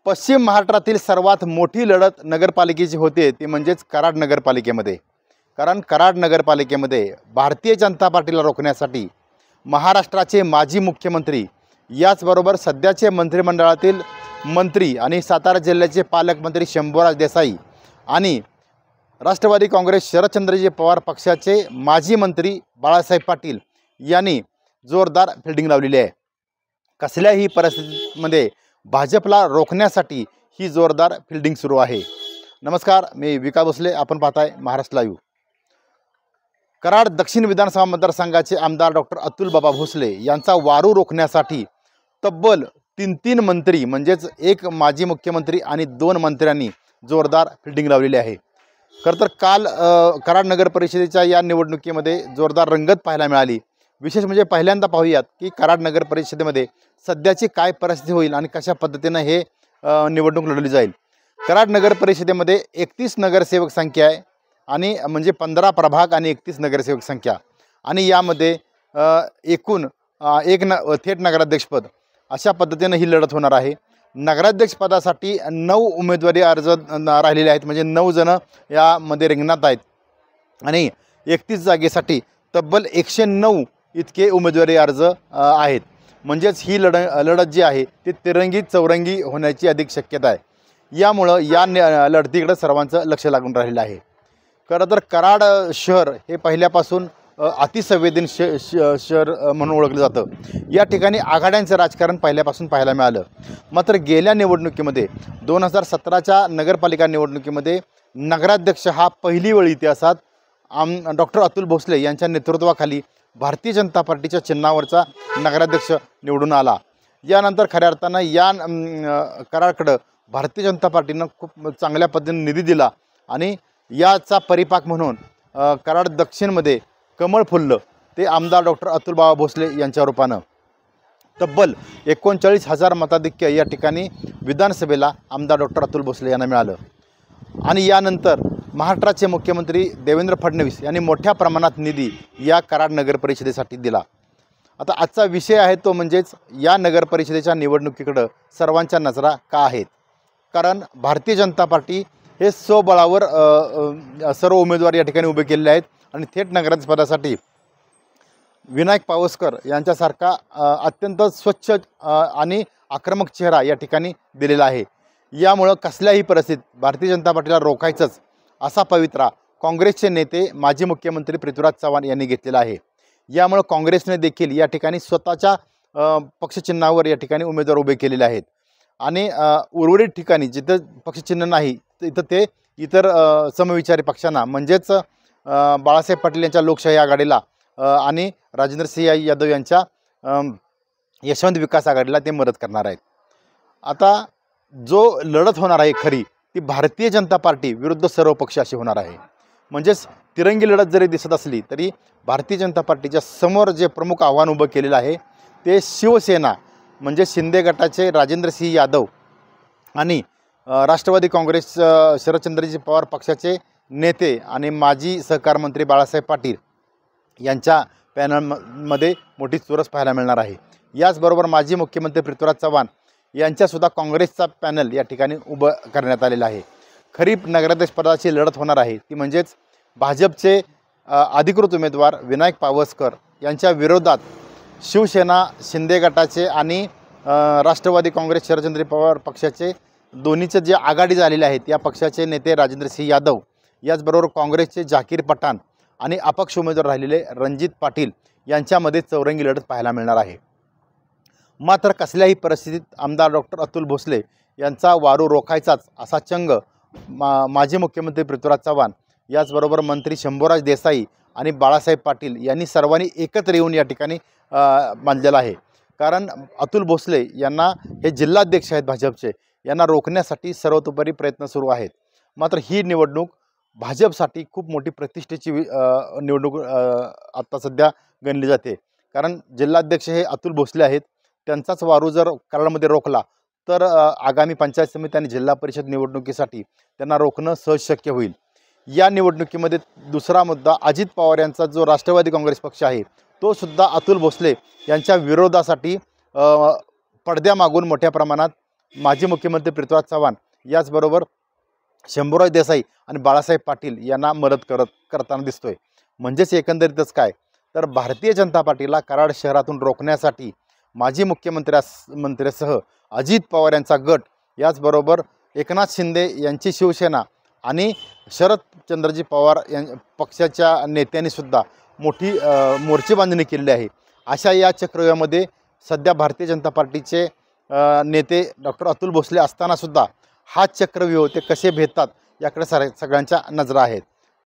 पश्चिम महाराष्ट्रातील सर्वात मोठी लढत नगरपालिकेची होते ती म्हणजेच कराड नगरपालिकेमध्ये। कारण कराड नगरपालिकेमध्ये भारतीय जनता पार्टीला रोखण्यासाठी महाराष्ट्राचे माजी मुख्यमंत्री याचबरोबर सध्याचे मंत्रिमंडळातील मंत्री आणि सातारा जिल्ह्याचे पालकमंत्री शंभूराज देसाई आणि राष्ट्रवादी काँग्रेस शरदचंद्रजी पवार पक्षाचे माजी मंत्री बाळासाहेब पाटील यांनी जोरदार फिल्डिंग लावलेली आहे। कसल्याही परिस्थितीमध्ये भाजपला रोखण्यासाठी ही जोरदार फिल्डिंग सुरू आहे। नमस्कार, मी विकास भोसले, आपण पाहताय महाराष्ट्र लाईव्ह। कराड दक्षिण विधानसभा मतदारसंघाचे आमदार डॉक्टर अतुल बाबा भोसले यांचा वारू रोखण्यासाठी तब्बल तीन मंत्री म्हणजेच एक माजी मुख्यमंत्री आणि 2 मंत्र्यांनी जोरदार फिल्डिंग लावलेली आहे। खरं तर काल कराड नगर परिषदेच्या या निवडणुकीमध्ये जोरदार रंगत पाहायला मिळाली। विशेष म्हणजे पहिल्यांदा पाहूयात की कराड नगर परिषदेमध्ये सध्याची काय परिस्थिती होईल आणि कशा पद्धतीने हे निवडणूक लढवली जाईल। कराड नगर परिषदेमध्ये 31 नगरसेवक संख्या आहे आणि म्हणजे 15 प्रभाग आणि 31 नगरसेवक संख्या आणि यामध्ये एकूण थेट नगराध्यक्षपद अशा पद्धतीने ही लढत होणार आहे। नगराध्यक्ष पदासाठी 9 उमेदवारी अर्ज राहिलेले आहेत, म्हणजे 9 जण यामध्ये रिंगणात आहेत आणि 31 जागेसाठी तब्बल 109 इतके उमेदवारी अर्ज आहेत। म्हणजेच ही लढत जी आहे ती तिरंगी चौरंगी होण्याची अधिक शक्यता आहे। यामुळं या लढतीकडे सर्वांचं लक्ष लागून राहिलं आहे। खरं तर कराड शहर हे पहिल्यापासून अतिसंवेदनशील शहर म्हणून ओळखलं जातं। या ठिकाणी आघाड्यांचं राजकारण पहिल्यापासून पाहायला मिळालं। मात्र गेल्या निवडणुकीमध्ये 2017च्या नगरपालिका निवडणुकीमध्ये नगराध्यक्ष हा पहिली वेळ इतिहासात डॉक्टर अतुल भोसले यांच्या नेतृत्वाखाली भारतीय जनता पार्टीच्या चिन्हावरचा नगराध्यक्ष निवडून आला। यानंतर खऱ्या अर्थानं या कराडकडं भारतीय जनता पार्टीनं खूप चांगल्या पद्धतीने निधी दिला आणि याचा परिपाक म्हणून कराड दक्षिणमध्ये कमळ फुललं ते आमदार डॉक्टर अतुल बाबा भोसले यांच्या रूपानं। तब्बल 39,000 मताधिक्य या ठिकाणी विधानसभेला आमदार डॉक्टर अतुल भोसले यांना मिळालं आणि यानंतर महाराष्ट्राचे मुख्यमंत्री देवेंद्र फडणवीस यांनी मोठ्या प्रमाणात निधी या कराड नगर परिषदेसाठी दिला। आता आजचा विषय आहे तो म्हणजेच या नगर परिषदेच्या निवडणुकीकडं सर्वांच्या नजरा का आहेत। कारण भारतीय जनता पार्टी हे स्वबळावर सर्व उमेदवार या ठिकाणी उभे केलेले आहेत आणि थेट नगराध्यक्षपदासाठी विनायक पावसकर यांच्यासारखा अत्यंत स्वच्छ आणि आक्रमक चेहरा या ठिकाणी दिलेला आहे। यामुळं कसल्याही परिस्थितीत भारतीय जनता पार्टीला रोखायचंच असा पवित्रा काँग्रेसचे नेते माजी मुख्यमंत्री पृथ्वीराज चव्हाण यांनी घेतलेला आहे। यामुळं काँग्रेसने देखील या ठिकाणी स्वतःच्या पक्षचिन्हावर या ठिकाणी उमेदवार उभे केलेले आहेत आणि उर्वरित ठिकाणी जिथं पक्षचिन्ह नाही तिथं ते इतर समविचारी पक्षांना म्हणजेच बाळासाहेब पाटील यांच्या लोकशाही आघाडीला आणि राजेंद्रसिंह यादव यांच्या यशवंत विकास आघाडीला ते मदत करणार आहेत। आता जो लढत होणार आहे खरी ती भारतीय जनता पार्टी विरुद्ध सर्व पक्ष अशी होणार आहे। म्हणजेच तिरंगी लढत जरी दिसत असली तरी भारतीय जनता पार्टीच्या समोर जे प्रमुख आव्हान उभं केलेलं आहे ते शिवसेना म्हणजे शिंदे गटाचे राजेंद्रसिंह यादव आणि राष्ट्रवादी काँग्रेस शरदचंद्रजी पवार पक्षाचे नेते आणि माजी सहकार मंत्री बाळासाहेब पाटील यांच्या पॅनलमध्ये मोठी चुरस पाहायला मिळणार आहे। याचबरोबर माजी मुख्यमंत्री पृथ्वीराज चव्हाण यांच्यासुद्धा काँग्रेसचा पॅनल या ठिकाणी उभं करण्यात आलेला आहे। खरीप नगराध्यक्षपदाची लढत होणार आहे ती म्हणजेच भाजपचे अधिकृत उमेदवार विनायक पावसकर यांच्या विरोधात शिवसेना शिंदे गटाचे आणि राष्ट्रवादी काँग्रेस शरदचंद्र पवार पक्षाचे दोन्हीचे जे आघाडी झालेले आहेत या पक्षाचे नेते राजेंद्रसिंह यादव याचबरोबर काँग्रेसचे जाकीर पठाण आणि अपक्ष उमेदवार राहिलेले रणजित पाटील यांच्यामध्ये चौरंगी लढत पाहायला मिळणार आहे। मात्र कसल्याही परिस्थितीत आमदार डॉक्टर अतुल भोसले यांचा वारू रोखायचाच असा चंग माजी मुख्यमंत्री पृथ्वीराज चव्हाण याचबरोबर मंत्री शंभूराज देसाई आणि बाळासाहेब पाटील यांनी सर्वांनी एकत्र येऊन या ठिकाणी बांधलेला आहे। कारण अतुल भोसले यांना हे जिल्हाध्यक्ष आहेत भाजपचे, यांना रोखण्यासाठी सर्वतोपरी प्रयत्न सुरू आहेत। मात्र ही निवडणूक भाजपसाठी खूप मोठी प्रतिष्ठेची निवडणूक आत्ता सध्या गणली जाते। कारण जिल्हाध्यक्ष हे अतुल भोसले आहेत, त्यांचाच वारू जर कराडमध्ये रोखला तर आगामी पंचायत समिती आणि जिल्हा परिषद निवडणुकीसाठी त्यांना रोखणं सहज शक्य होईल। या निवडणुकीमध्ये दुसरा मुद्दा अजित पवार यांचा जो राष्ट्रवादी काँग्रेस पक्ष आहे तो सुद्धा अतुल भोसले यांच्या विरोधासाठी पडद्यामागून मोठ्या प्रमाणात माजी मुख्यमंत्री पृथ्वीराज चव्हाण याचबरोबर शंभूराज देसाई आणि बाळासाहेब पाटील यांना मदत करताना दिसतोय। म्हणजेच एकंदरीतच काय तर भारतीय जनता पार्टीला कराड शहरातून रोखण्यासाठी माजी मंत्र्यासह अजित पवार यांचा गट, याचबरोबर एकनाथ शिंदे यांची शिवसेना आणि शरदचंद्रजी पवार पक्षाच्या नेत्यांनीसुद्धा मोठी मोर्चेबांधणी केलेली आहे। अशा या चक्रव्यूहामध्ये सध्या भारतीय जनता पार्टीचे नेते डॉक्टर अतुल भोसले असतानासुद्धा हा चक्रव्यूह ते कसे भेदतात याकडे सगळ्यांच्या नजरा आहेत।